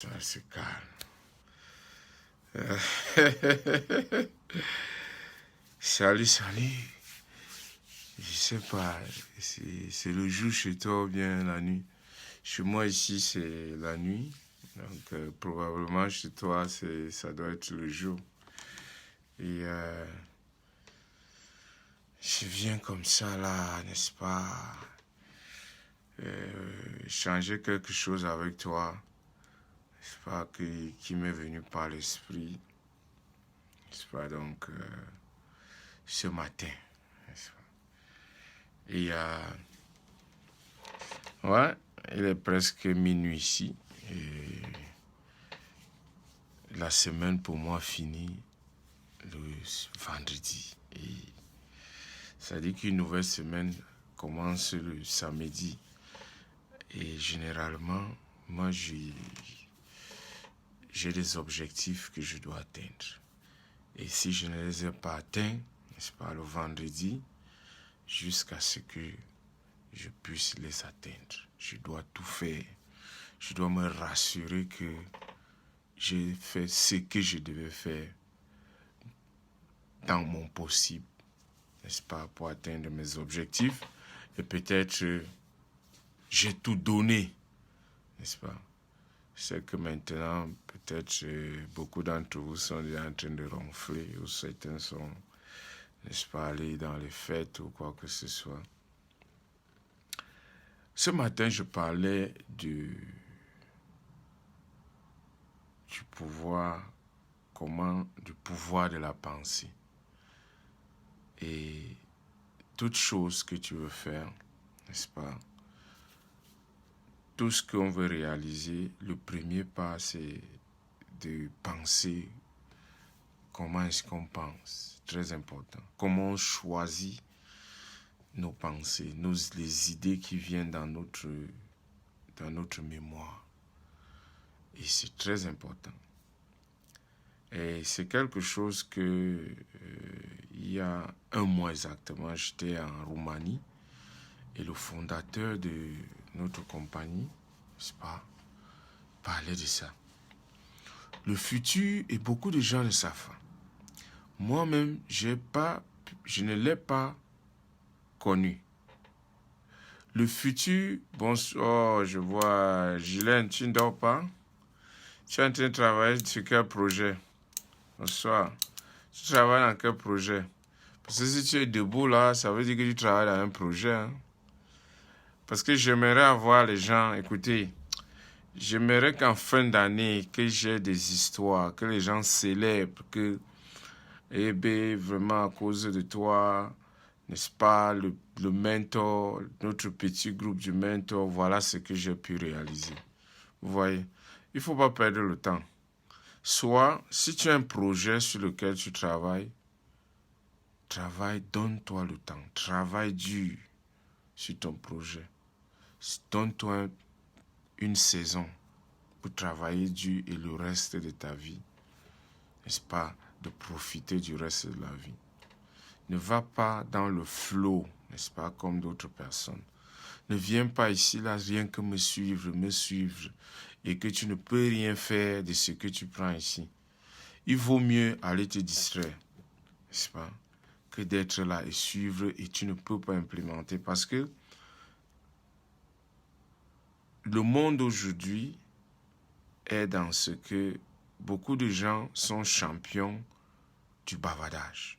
Ça se calme. Salut, salut. Je sais pas, c'est le jour chez toi ou bien la nuit. Chez moi ici, c'est la nuit. Donc, probablement chez toi, ça doit être le jour. Et je viens comme ça là, n'est-ce pas, changer quelque chose avec toi, n'est-ce pas, qui m'est venu par l'esprit, n'est-ce pas, donc, ce matin, n'est-ce pas. Et ouais, il est presque minuit ici. Et la semaine pour moi finit le vendredi. Et ça dit qu'une nouvelle semaine commence le samedi. Et généralement, moi, j'ai des objectifs que je dois atteindre. Et si je ne les ai pas atteints, n'est-ce pas, le vendredi, jusqu'à ce que je puisse les atteindre, je dois tout faire. Je dois me rassurer que j'ai fait ce que je devais faire dans mon possible, n'est-ce pas, pour atteindre mes objectifs. Et peut-être j'ai tout donné, n'est-ce pas. Je sais que maintenant, peut-être beaucoup d'entre vous sont déjà en train de ronfler, ou certains sont, n'est-ce pas, allés dans les fêtes ou quoi que ce soit. Ce matin, je parlais du pouvoir, du pouvoir de la pensée. Et toute chose que tu veux faire, n'est-ce pas, tout ce qu'on veut réaliser, le premier pas, c'est de penser comment est-ce qu'on pense. Très important. Comment on choisit nos pensées, les idées qui viennent dans notre mémoire. Et c'est très important. Et c'est quelque chose que, il y a un mois exactement, j'étais en Roumanie et le fondateur de notre compagnie, n'est-ce pas, parlait de ça. Le futur, et beaucoup de gens le savent. Moi-même, je ne l'ai pas connu. Le futur, bonsoir, je vois, Ghislaine, tu ne dors pas? Tu es en train de travailler sur quel projet? Bonsoir. Tu travailles dans quel projet? Parce que si tu es debout là, ça veut dire que tu travailles dans un projet. Hein? Parce que j'aimerais avoir les gens, écoutez, j'aimerais qu'en fin d'année, que j'ai des histoires, que les gens célèbrent, que, eh bien, vraiment à cause de toi, n'est-ce pas, le mentor, notre petit groupe du mentor, voilà ce que j'ai pu réaliser. Vous voyez, il ne faut pas perdre le temps. Soit, si tu as un projet sur lequel tu travailles, donne-toi le temps, travaille dur sur ton projet. Donne-toi une saison pour travailler dur et le reste de ta vie, n'est-ce pas, de profiter du reste de la vie. Ne va pas dans le flot, n'est-ce pas, comme d'autres personnes. Ne viens pas ici, là, rien que me suivre, et que tu ne peux rien faire de ce que tu prends ici. Il vaut mieux aller te distraire, n'est-ce pas, que d'être là et suivre et tu ne peux pas implémenter. Parce que le monde aujourd'hui est dans ce que beaucoup de gens sont champions du bavardage.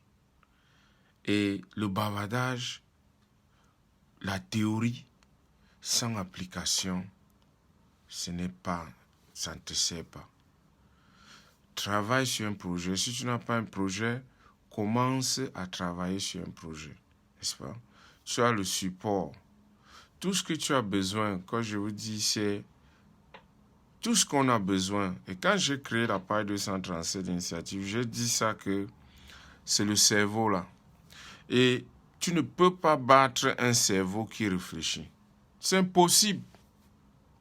Et le bavardage, la théorie, sans application, ça ne te sert pas. Travaille sur un projet. Si tu n'as pas un projet, commence à travailler sur un projet. N'est-ce pas? Tu as le support. Tout ce que tu as besoin, quand je vous dis, c'est tout ce qu'on a besoin. Et quand j'ai créé la page 237 d'initiative, j'ai dit ça que c'est le cerveau là. Et tu ne peux pas battre un cerveau qui réfléchit. C'est impossible.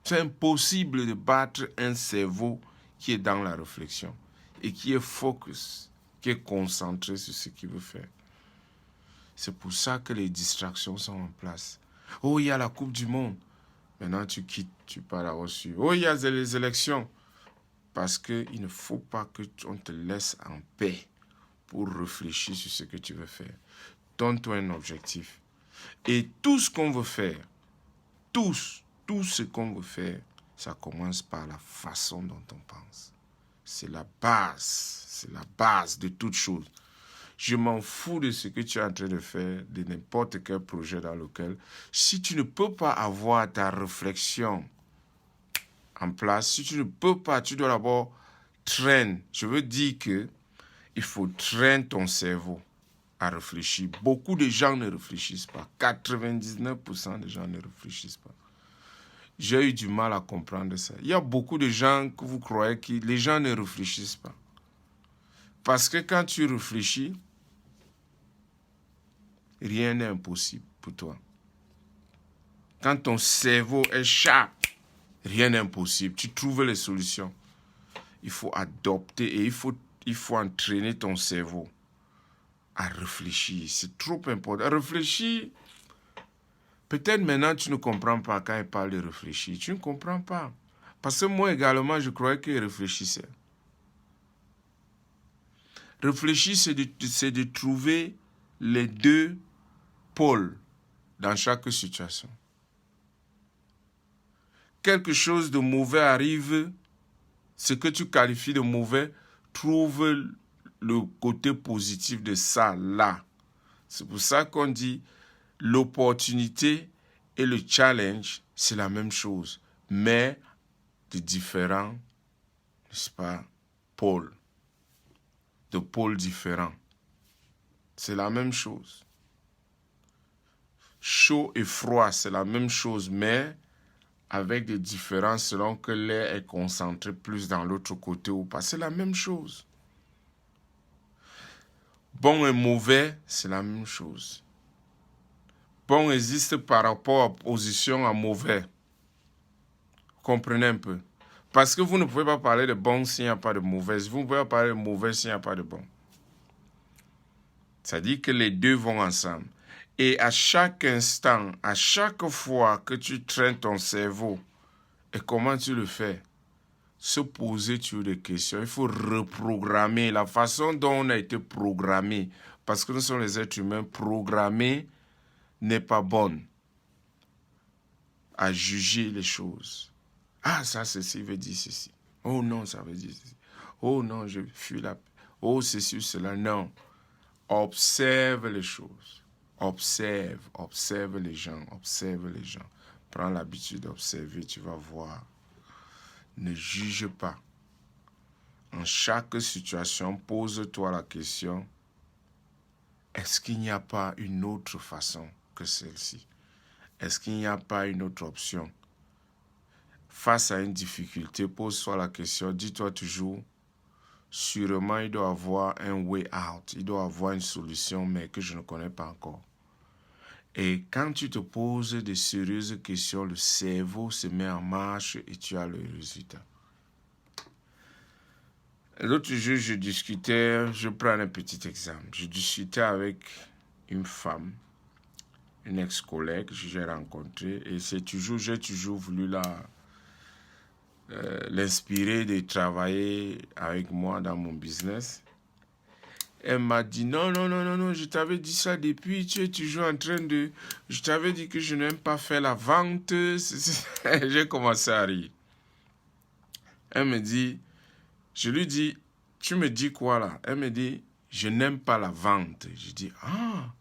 C'est impossible de battre un cerveau qui est dans la réflexion et qui est focus, qui est concentré sur ce qu'il veut faire. C'est pour ça que les distractions sont en place. Oh, il y a la Coupe du Monde. Maintenant, tu quittes, tu pars là-dessus. Oh, il y a les élections. parce qu'il ne faut pas qu'on te laisse en paix pour réfléchir sur ce que tu veux faire. Donne-toi un objectif. Et tout ce qu'on veut faire, tout ce qu'on veut faire, ça commence par la façon dont on pense. C'est la base de toute chose. Je m'en fous de ce que tu es en train de faire, de n'importe quel projet dans lequel, si tu ne peux pas avoir ta réflexion en place, si tu ne peux pas, tu dois d'abord traîner. Je veux dire que il faut traîner ton cerveau à réfléchir. Beaucoup de gens ne réfléchissent pas. 99% des gens ne réfléchissent pas. J'ai eu du mal à comprendre ça. Il y a beaucoup de gens que vous croyez que les gens ne réfléchissent pas. Parce que quand tu réfléchis, rien n'est impossible pour toi. Quand ton cerveau est sharp, rien n'est impossible. Tu trouves les solutions. Il faut adopter et il faut entraîner ton cerveau à réfléchir. C'est trop important. Réfléchir, peut-être maintenant tu ne comprends pas quand il parle de réfléchir. Tu ne comprends pas. Parce que moi également, je croyais qu'il réfléchissait. Réfléchir, c'est de trouver les deux pôles dans chaque situation. Quelque chose de mauvais arrive, ce que tu qualifies de mauvais, trouve le côté positif de ça là. C'est pour ça qu'on dit l'opportunité et le challenge, c'est la même chose, mais de différents, n'est-ce pas, pôles. De pôles différents. C'est la même chose. Chaud et froid, c'est la même chose, mais avec des différences selon que l'air est concentré plus dans l'autre côté ou pas. C'est la même chose. Bon et mauvais, c'est la même chose. Bon existe par rapport à position à mauvais. Comprenez un peu. Parce que vous ne pouvez pas parler de bon s'il n'y a pas de mauvais. Vous ne pouvez pas parler de mauvais s'il n'y a pas de bon. C'est-à-dire que les deux vont ensemble. Et à chaque instant, à chaque fois que tu traînes ton cerveau, et comment tu le fais? Se poser sur des questions. Il faut reprogrammer la façon dont on a été programmé. Parce que nous sommes les êtres humains, programmés n'est pas bonne à juger les choses. Ah, ça, ceci veut dire ceci. Oh non, ça veut dire ceci. Oh non, je fuis la paix. Oh, ceci ou cela. Non. Observe les choses. Observe les gens. Prends l'habitude d'observer, tu vas voir. Ne juge pas. En chaque situation, pose-toi la question, est-ce qu'il n'y a pas une autre façon que celle-ci? Est-ce qu'il n'y a pas une autre option? Face à une difficulté, pose-toi la question, dis-toi toujours, sûrement il doit y avoir un way out, il doit y avoir une solution, mais que je ne connais pas encore. Et quand tu te poses de sérieuses questions, le cerveau se met en marche et tu as le résultat. L'autre jour, je prends un petit exemple. Je discutais avec une femme, une ex-collègue que j'ai rencontrée, et j'ai toujours voulu l'inspirer de travailler avec moi dans mon business. Elle m'a dit non, je t'avais dit ça depuis, tu es toujours en train de... Je t'avais dit que je n'aime pas faire la vente. J'ai commencé à rire. Elle me dit, je lui dis, tu me dis quoi là? Elle me dit, je n'aime pas la vente. Je dis, ah,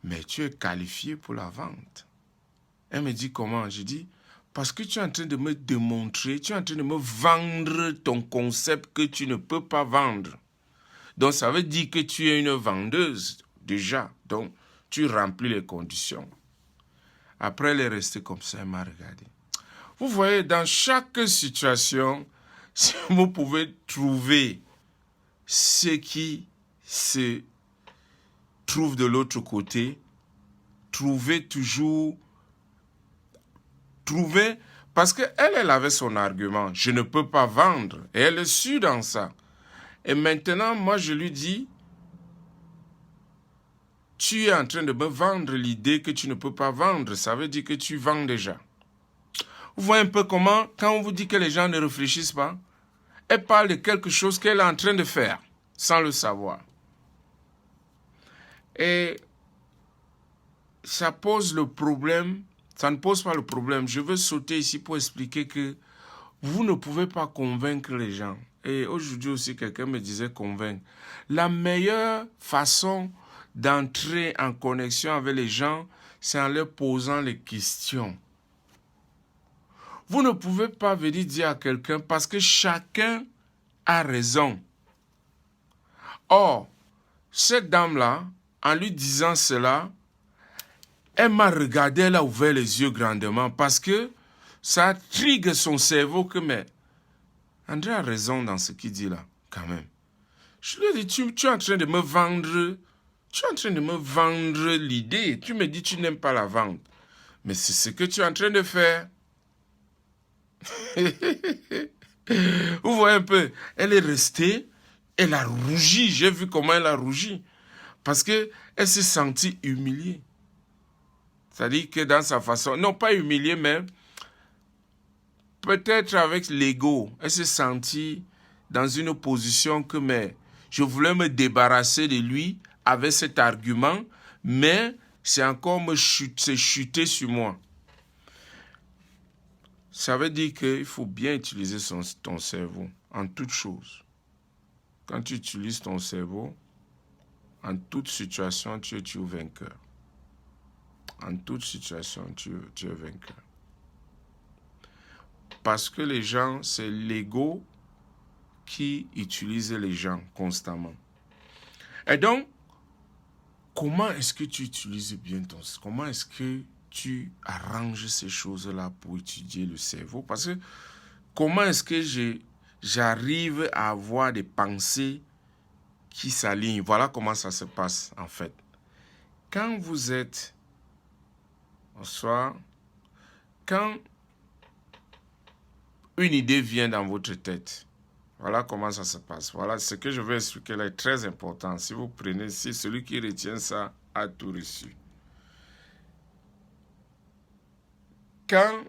mais tu es qualifié pour la vente. Elle me dit comment? Je dis, parce que tu es en train de me démontrer, tu es en train de me vendre ton concept que tu ne peux pas vendre. Donc, ça veut dire que tu es une vendeuse, déjà. Donc, tu remplis les conditions. Après, elle est restée comme ça, elle m'a regardé. Vous voyez, dans chaque situation, si vous pouvez trouver ce qui se trouve de l'autre côté, trouvez, parce qu'elle avait son argument. Je ne peux pas vendre. Et elle est sûre dans ça. Et maintenant, moi, je lui dis, tu es en train de me vendre l'idée que tu ne peux pas vendre. Ça veut dire que tu vends déjà. Vous voyez un peu comment, quand on vous dit que les gens ne réfléchissent pas, elle parle de quelque chose qu'elle est en train de faire, sans le savoir. Et ça pose le problème, ça ne pose pas le problème. Je veux sauter ici pour expliquer que vous ne pouvez pas convaincre les gens. Et aujourd'hui aussi, quelqu'un me disait convaincre. La meilleure façon d'entrer en connexion avec les gens, c'est en leur posant les questions. Vous ne pouvez pas venir dire à quelqu'un parce que chacun a raison. Or, cette dame-là, en lui disant cela, elle m'a regardé, elle a ouvert les yeux grandement parce que ça intrigue son cerveau que, mais André a raison dans ce qu'il dit là, quand même. Je lui ai dit, tu es en train de me vendre, l'idée. Tu me dis tu n'aimes pas la vente. Mais c'est ce que tu es en train de faire. Vous voyez un peu, elle est restée, elle a rougi. J'ai vu comment elle a rougi. Parce qu'elle s'est sentie humiliée. C'est-à-dire que dans sa façon, non pas humiliée, mais peut-être avec l'ego, elle s'est sentie dans une position que, mais je voulais me débarrasser de lui avec cet argument, mais c'est encore c'est chuté sur moi. Ça veut dire qu'il faut bien utiliser ton cerveau en toute chose. Quand tu utilises ton cerveau, en toute situation, tu es vainqueur. En toute situation, tu es vainqueur. Parce que les gens, c'est l'ego qui utilise les gens constamment. Et donc, comment est-ce que tu utilises bien comment est-ce que tu arranges ces choses-là pour étudier le cerveau? Parce que comment est-ce que j'arrive à avoir des pensées qui s'alignent? Voilà comment ça se passe en fait. Quand vous êtes, quand une idée vient dans votre tête, voilà comment ça se passe. Voilà ce que je vais expliquer là est très important. Si vous prenez, si celui qui retient ça a tout reçu. Quand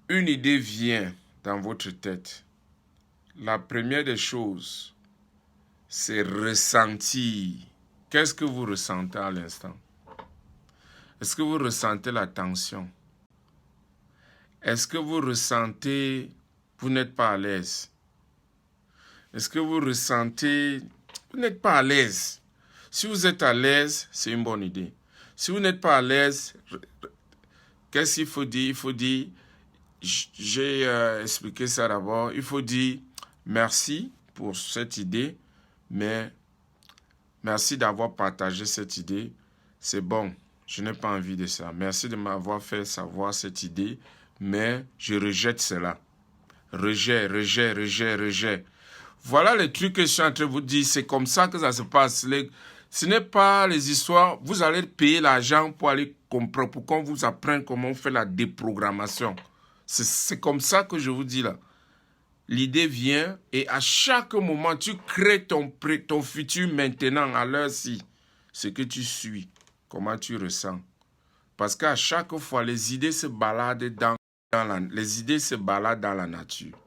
une idée vient dans votre tête, la première des choses, c'est ressentir. Qu'est-ce que vous ressentez à l'instant? Est-ce que vous ressentez la tension? Est-ce que vous ressentez, vous n'êtes pas à l'aise? Est-ce que vous ressentez, vous n'êtes pas à l'aise? Si vous êtes à l'aise, c'est une bonne idée. Si vous n'êtes pas à l'aise, qu'est-ce qu'il faut dire? Il faut dire, j'ai expliqué ça d'abord, il faut dire merci pour cette idée, mais merci d'avoir partagé cette idée. C'est bon, je n'ai pas envie de ça. Merci de m'avoir fait savoir cette idée, mais je rejette cela. Rejet, rejet, rejet, rejet. Voilà les trucs que je suis en train de vous dire. C'est comme ça que ça se passe. Ce n'est pas les histoires. Vous allez payer l'argent pour aller comprendre, pour qu'on vous apprenne comment on fait la déprogrammation. C'est comme ça que je vous dis là. L'idée vient et à chaque moment, tu crées ton futur maintenant, à l'heure-ci. Ce que tu suis, comment tu ressens. Parce qu'à chaque fois, les idées se baladent dans la nature.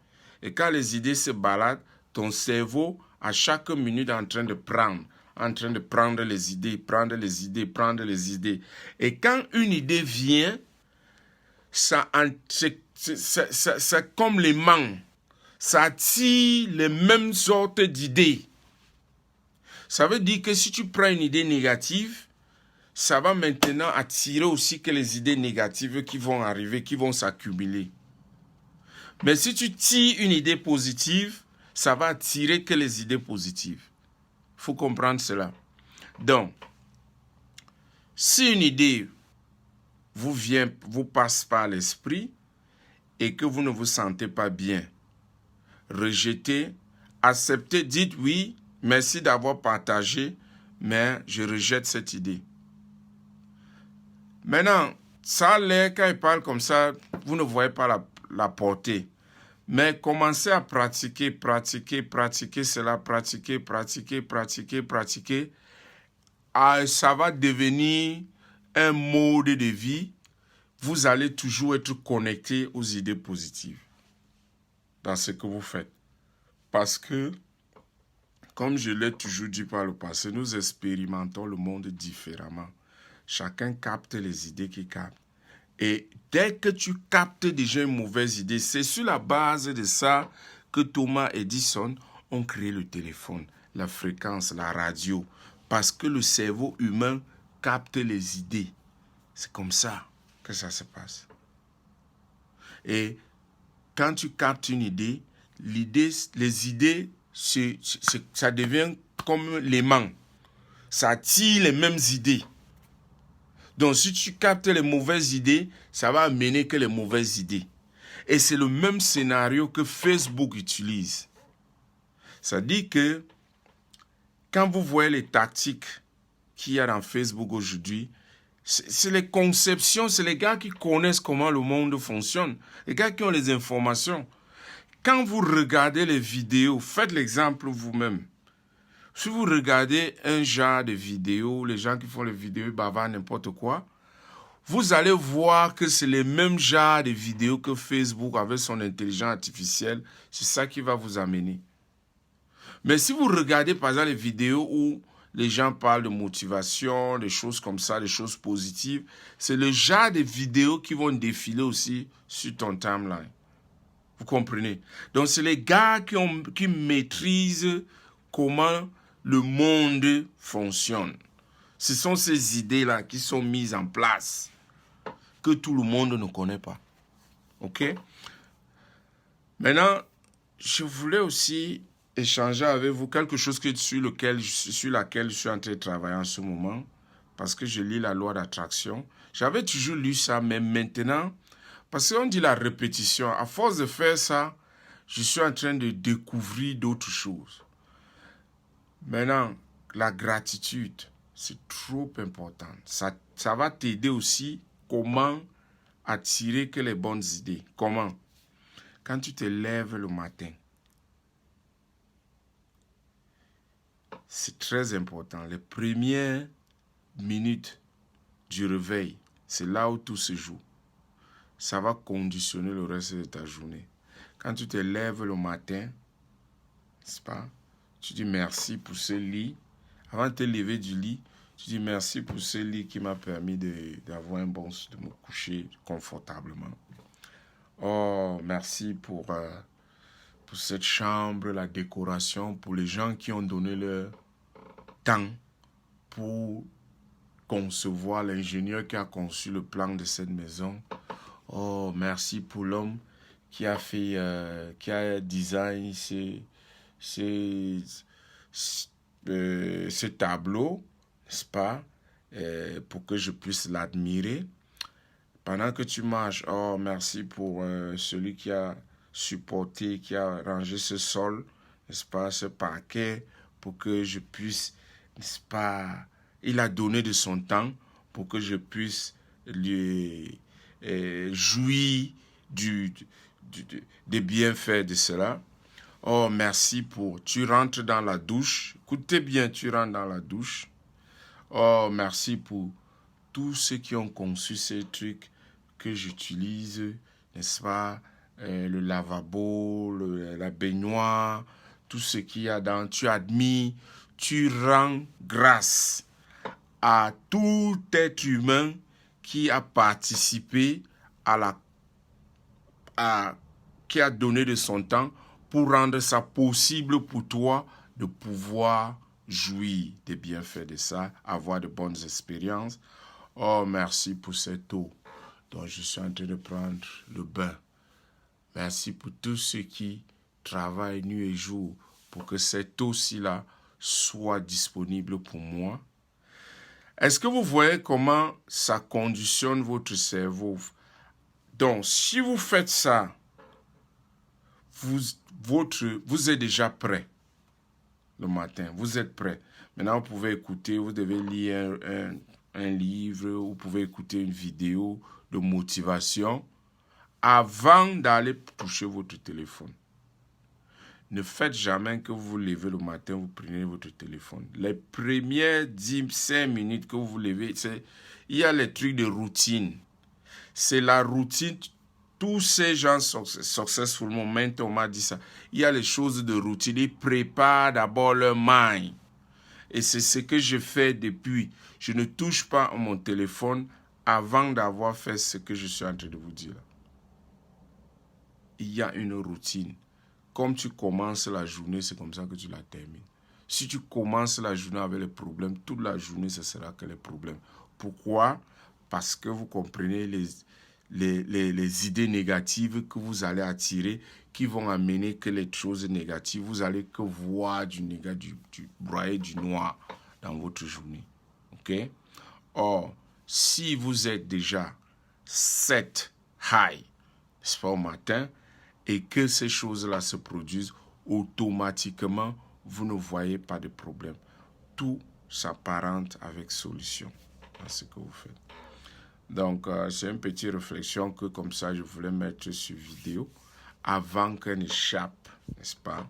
Et quand les idées se baladent, ton cerveau, à chaque minute, est en train de prendre les idées, prendre les idées, prendre les idées. Et quand une idée vient, c'est comme l'aimant. Ça attire les mêmes sortes d'idées. Ça veut dire que si tu prends une idée négative, ça va maintenant attirer aussi que les idées négatives qui vont arriver, qui vont s'accumuler. Mais si tu tires une idée positive, ça va attirer que les idées positives. Il faut comprendre cela. Donc, si une idée vous passe par l'esprit et que vous ne vous sentez pas bien, rejetez, acceptez, dites oui, merci d'avoir partagé, mais je rejette cette idée. Maintenant, ça a l'air, quand il parle comme ça, vous ne voyez pas la portée. Mais commencez à pratiquer cela, pratiquer. Ça va devenir un mode de vie. Vous allez toujours être connecté aux idées positives dans ce que vous faites. Parce que, comme je l'ai toujours dit par le passé, nous expérimentons le monde différemment. Chacun capte les idées qu'il capte. Et dès que tu captes déjà une mauvaise idée, c'est sur la base de ça que Thomas Edison ont créé le téléphone, la fréquence, la radio. Parce que le cerveau humain capte les idées. C'est comme ça que ça se passe. Et quand tu captes une idée, les idées, ça devient comme l'aimant. Ça attire les mêmes idées. Donc, si tu captes les mauvaises idées, ça va amener que les mauvaises idées. Et c'est le même scénario que Facebook utilise. Ça dit que quand vous voyez les tactiques qu'il y a dans Facebook aujourd'hui, c'est les conceptions, c'est les gars qui connaissent comment le monde fonctionne, les gars qui ont les informations. Quand vous regardez les vidéos, faites l'exemple vous-même. Si vous regardez un genre de vidéo, les gens qui font les vidéos bavardent n'importe quoi, vous allez voir que c'est les mêmes genres de vidéos que Facebook avec son intelligence artificielle. C'est ça qui va vous amener. Mais si vous regardez par exemple les vidéos où les gens parlent de motivation, des choses comme ça, des choses positives, c'est le genre de vidéos qui vont défiler aussi sur ton timeline. Vous comprenez? Donc c'est les gars qui maîtrisent comment le monde fonctionne. Ce sont ces idées-là qui sont mises en place que tout le monde ne connaît pas. OK? Maintenant, je voulais aussi échanger avec vous quelque chose sur laquelle je suis en train de travailler en ce moment, parce que je lis la loi d'attraction. J'avais toujours lu ça, mais maintenant, parce qu'on dit la répétition, à force de faire ça, je suis en train de découvrir d'autres choses. Maintenant, la gratitude, c'est trop important. Ça va t'aider aussi comment attirer que les bonnes idées. Comment? Quand tu te lèves le matin, c'est très important. Les premières minutes du réveil, c'est là où tout se joue. Ça va conditionner le reste de ta journée. Quand tu te lèves le matin, n'est-ce pas? Tu dis merci pour ce lit. Avant de te lever du lit, tu dis merci pour ce lit qui m'a permis d'avoir un bon, de me coucher confortablement. Oh, merci pour cette chambre, la décoration, pour les gens qui ont donné leur temps pour concevoir, l'ingénieur qui a conçu le plan de cette maison. Oh, merci pour l'homme qui a fait, qui a design ce tableau, n'est-ce pas, pour que je puisse l'admirer. Pendant que tu marches, oh, merci pour celui qui a supporté, qui a rangé ce sol, n'est-ce pas, ce parquet, pour que je puisse, n'est-ce pas, il a donné de son temps pour que je puisse lui jouir des bienfaits de cela. Oh, merci pour... Tu rentres dans la douche. Écoutez bien, tu rentres dans la douche. Oh, merci pour tous ceux qui ont conçu ces trucs que j'utilise, n'est-ce pas? Le lavabo, la baignoire, tout ce qu'il y a dans... Tu admires, tu rends grâce à tout être humain qui a participé qui a donné de son temps pour rendre ça possible pour toi de pouvoir jouir des bienfaits de ça, avoir de bonnes expériences. Oh, merci pour cette eau dont je suis en train de prendre le bain. Merci pour tous ceux qui travaillent nuit et jour pour que cette eau-ci-là soit disponible pour moi. Est-ce que vous voyez comment ça conditionne votre cerveau? Donc, si vous faites ça, vous êtes déjà prêt le matin. Vous êtes prêt. Maintenant, vous pouvez écouter, vous devez lire un livre, vous pouvez écouter une vidéo de motivation avant d'aller toucher votre téléphone. Ne faites jamais que vous vous levez le matin, vous prenez votre téléphone. Les premières 5 minutes que vous vous levez, il y a les trucs de routine. C'est la routine. Tous ces gens successful moment, on m'a dit ça. Il y a les choses de routine. Ils préparent d'abord leur mind. Et c'est ce que je fais depuis. Je ne touche pas à mon téléphone avant d'avoir fait ce que je suis en train de vous dire. Il y a une routine. Comme tu commences la journée, c'est comme ça que tu la termines. Si tu commences la journée avec les problèmes, toute la journée, ce sera que les problèmes. Pourquoi? Parce que vous comprenez les idées négatives que vous allez attirer qui vont amener que les choses négatives. Vous allez que voir du broyer du noir dans votre journée. OK? Or, si vous êtes déjà set high, n'est-ce pas, au matin, et que ces choses-là se produisent, automatiquement, vous ne voyez pas de problème. Tout s'apparente avec solution à ce que vous faites. Donc, c'est une petite réflexion que comme ça, je voulais mettre sur vidéo avant qu'elle n'échappe, n'est-ce pas?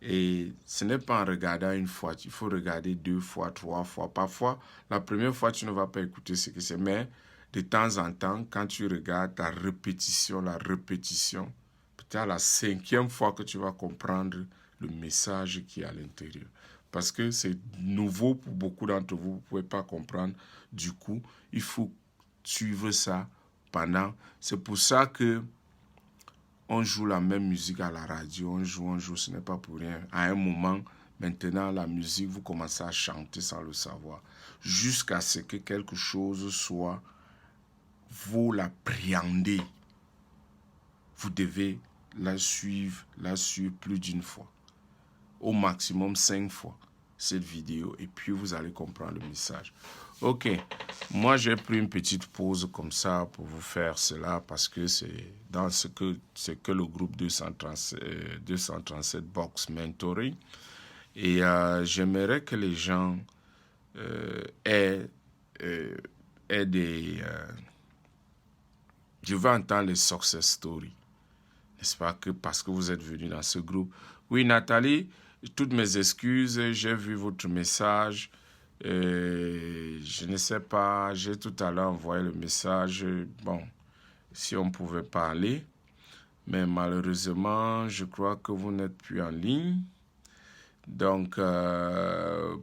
Et ce n'est pas en regardant une fois, il faut regarder 2 fois, 3 fois. Parfois, la première fois, tu ne vas pas écouter ce que c'est, mais de temps en temps, quand tu regardes la répétition, peut-être à la 5e fois que tu vas comprendre le message qui est à l'intérieur. Parce que c'est nouveau pour beaucoup d'entre vous, vous ne pouvez pas comprendre. Du coup, il faut suivre ça pendant. C'est pour ça que on joue la même musique à la radio, on joue, ce n'est pas pour rien. À un moment, maintenant, la musique, vous commencez à chanter sans le savoir. Jusqu'à ce que quelque chose soit, vous l'appréhendez. Vous devez la suivre plus d'une fois. Au maximum 5 fois, cette vidéo. Et puis, vous allez comprendre le message. Ok, moi j'ai pris une petite pause comme ça pour vous faire cela parce que c'est dans ce que le groupe 237 Box Mentoring. Et j'aimerais que les gens aient des... je veux entendre les success stories. N'est-ce pas que parce que vous êtes venu dans ce groupe. Oui, Nathalie, toutes mes excuses, j'ai vu votre message. Je ne sais pas, j'ai tout à l'heure envoyé le message, bon, si on pouvait parler, mais malheureusement, je crois que vous n'êtes plus en ligne. Donc,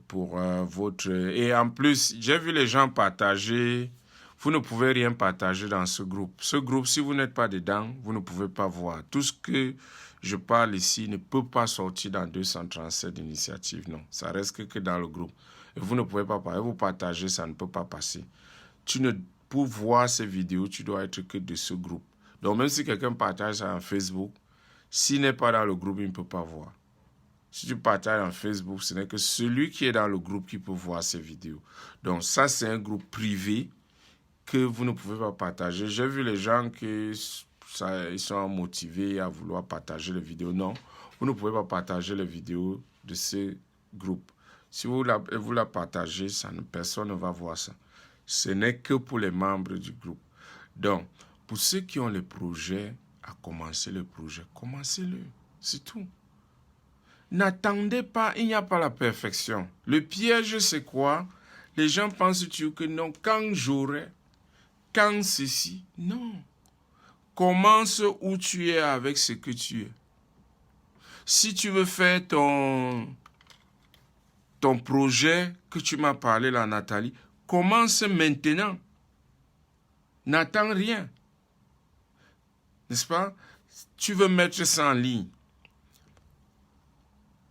pour votre... Et en plus, j'ai vu les gens partager, vous ne pouvez rien partager dans ce groupe. Ce groupe, si vous n'êtes pas dedans, vous ne pouvez pas voir. Tout ce que je parle ici ne peut pas sortir dans 237 initiatives, non. Ça reste que dans le groupe. Et vous ne pouvez pas parler, vous partagez, ça ne peut pas passer. Pour voir ces vidéos, tu dois être que de ce groupe. Donc même si quelqu'un partage ça en Facebook, s'il n'est pas dans le groupe, il ne peut pas voir. Si tu partages en Facebook, ce n'est que celui qui est dans le groupe qui peut voir ces vidéos. Donc ça, c'est un groupe privé que vous ne pouvez pas partager. J'ai vu les gens qui ils sont motivés à vouloir partager les vidéos. Non, vous ne pouvez pas partager les vidéos de ce groupe. Si vous la partagez, personne ne va voir ça. Ce n'est que pour les membres du groupe. Donc, pour ceux qui ont les projets, à commencer le projet, commencez-le. C'est tout. N'attendez pas, il n'y a pas la perfection. Le piège, c'est quoi? Les gens pensent que non, quand j'aurai, quand ceci, non. Commence où tu es avec ce que tu es. Si tu veux faire ton projet que tu m'as parlé là, Nathalie, commence maintenant. N'attends rien. N'est-ce pas? Tu veux mettre ça en ligne.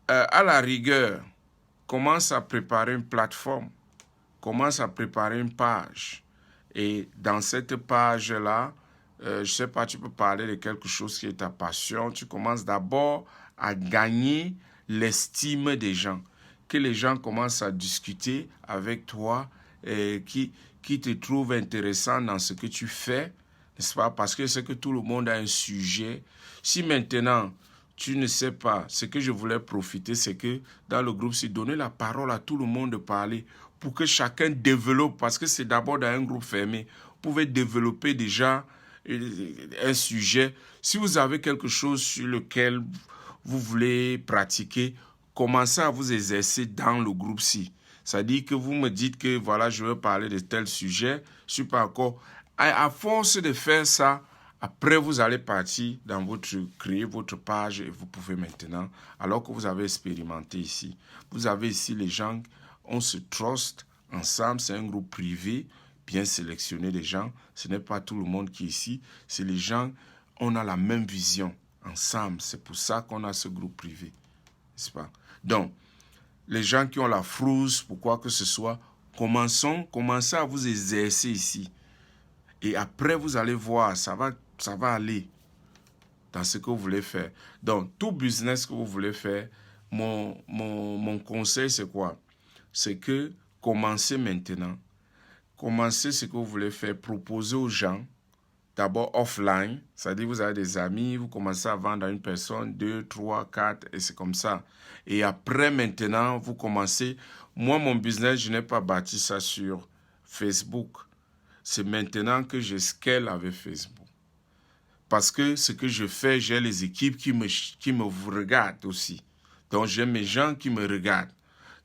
À la rigueur, commence à préparer une plateforme. Commence à préparer une page. Et dans cette page-là, je ne sais pas, tu peux parler de quelque chose qui est ta passion. Tu commences d'abord à gagner l'estime des gens. Que les gens commencent à discuter avec toi, qui te trouvent intéressant dans ce que tu fais, n'est-ce pas? Parce que c'est que tout le monde a un sujet. Si maintenant, tu ne sais pas, ce que je voulais profiter, c'est que dans le groupe, c'est donner la parole à tout le monde de parler pour que chacun développe, parce que c'est d'abord dans un groupe fermé. Vous pouvez développer déjà un sujet. Si vous avez quelque chose sur lequel vous voulez pratiquer, commencez à vous exercer dans le groupe-ci. C'est-à-dire que vous me dites que voilà, je veux parler de tel sujet, je ne suis pas encore. À force de faire ça, Après, vous allez partir dans créer votre page et vous pouvez maintenant, alors que vous avez expérimenté ici, vous avez ici les gens, on se trust ensemble, c'est un groupe privé, bien sélectionné des gens, ce n'est pas tout le monde qui est ici, c'est les gens, on a la même vision ensemble, c'est pour ça qu'on a ce groupe privé, n'est-ce pas? Donc, les gens qui ont la frousse, pour quoi que ce soit, commencez à vous exercer ici. Et après, vous allez voir, ça va aller dans ce que vous voulez faire. Donc, tout business que vous voulez faire, mon conseil, c'est quoi? C'est que commencez maintenant. Commencez ce que vous voulez faire. Proposez aux gens, d'abord offline, c'est-à-dire vous avez des amis, vous commencez à vendre à une personne, 2, 3, 4, et c'est comme ça. Et après, maintenant, vous commencez. Moi, mon business, je n'ai pas bâti ça sur Facebook. C'est maintenant que je scale avec Facebook. Parce que ce que je fais, j'ai les équipes qui me regardent aussi. Donc, j'ai mes gens qui me regardent.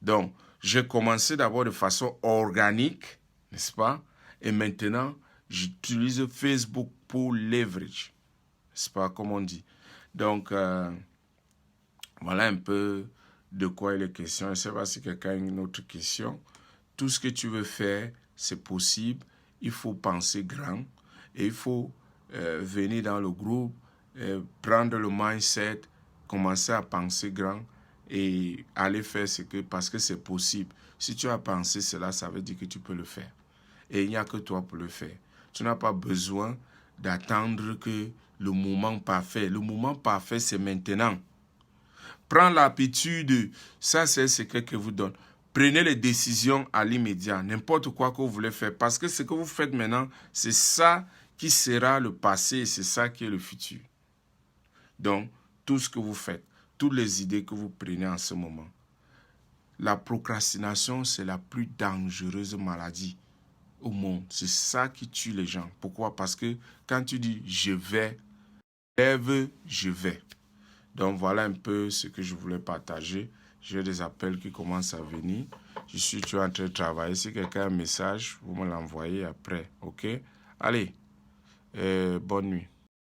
Donc, j'ai commencé d'abord de façon organique, n'est-ce pas? Et maintenant, j'utilise Facebook pour leverage, n'est-ce pas, comme on dit. Donc, voilà un peu de quoi il est question. Je ne sais pas si quelqu'un a une autre question. Tout ce que tu veux faire, c'est possible. Il faut penser grand et il faut venir dans le groupe, prendre le mindset, commencer à penser grand et aller faire parce que c'est possible. Si tu as pensé cela, ça veut dire que tu peux le faire. Et il n'y a que toi pour le faire. Tu n'as pas besoin d'attendre que le moment parfait. Le moment parfait, c'est maintenant. Prends l'habitude. Ça, c'est ce que vous donne. Prenez les décisions à l'immédiat, n'importe quoi que vous voulez faire. Parce que ce que vous faites maintenant, c'est ça qui sera le passé et c'est ça qui est le futur. Donc, tout ce que vous faites, toutes les idées que vous prenez en ce moment. La procrastination, c'est la plus dangereuse maladie au monde. C'est ça qui tue les gens. Pourquoi? Parce que quand tu dis « je vais », lève, je vais. Donc, voilà un peu ce que je voulais partager. J'ai des appels qui commencent à venir. Je suis toujours en train de travailler. Si quelqu'un a un message, vous me l'envoyez après. OK? Allez, bonne nuit.